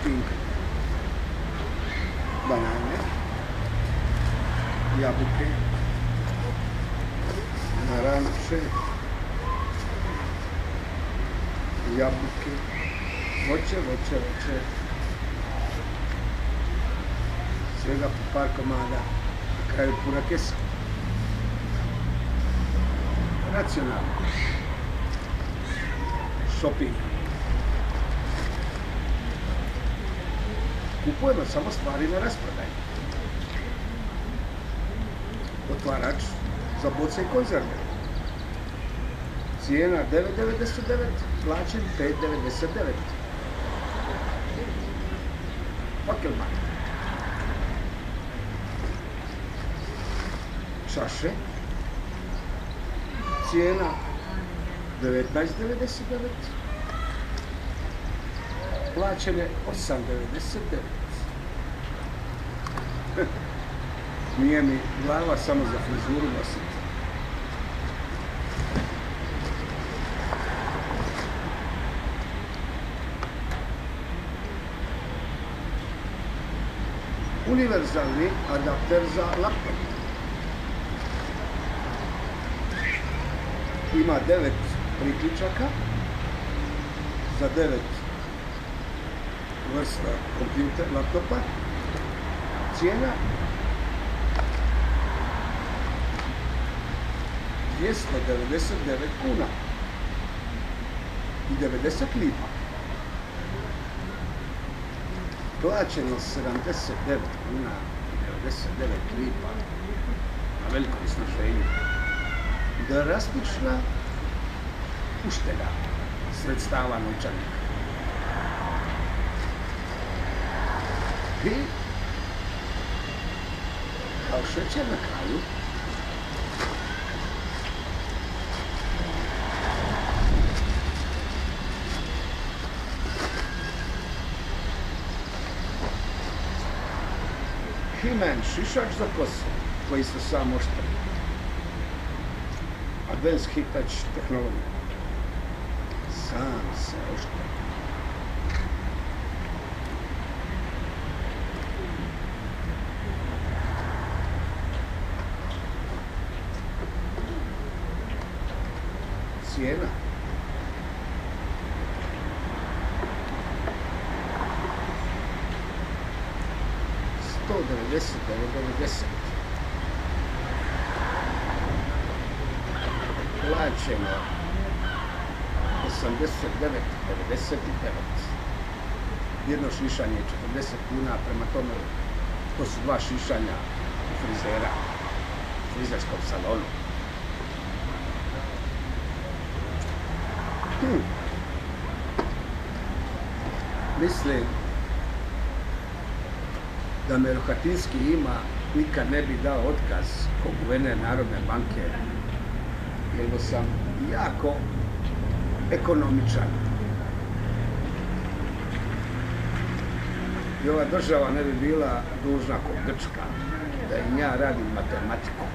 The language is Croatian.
shopping, banane, jabuke, naranče, jabuke, voće, svega po par komada, na kraju puna kesa. Racionalno. Shopping. Kupujemo samo stvari na rasprodaj. Otvarač za boce i konzerve. Cijena 9,99, plaćen 5,99. Pakelman. Čaše. Cijena 19,99. Plaćene 8,99. Nije mi glava samo za frizuru nositi. Univerzalni adapter za laptop. Ima 9 priključaka za 9 vrsta kompjuter, laptopa. Cijena 299 kuna i 90 lipa. Plaćeno 79 kuna i 99 lipa na veliko isnaženje. Drastična ušteda sredstava novčanika. I kao šećer na kraju He-Man šišač za kosu koji se sam oštri. Advanced Heat Touch tehnologija. Sam se oštri. Cijena 199,90. Plaćeno 89,99. Jedno šišanje je 40 kuna, prema tome to su 2 šišanja frizera u frizerskom salonu. Mislim da me Rohatinski ima, nikad ne bi dao otkaz kao guverner Narodne banke, jer sam jako ekonomičan. I ova država ne bi bila dužna kao Grčka, da im ja radim matematiku.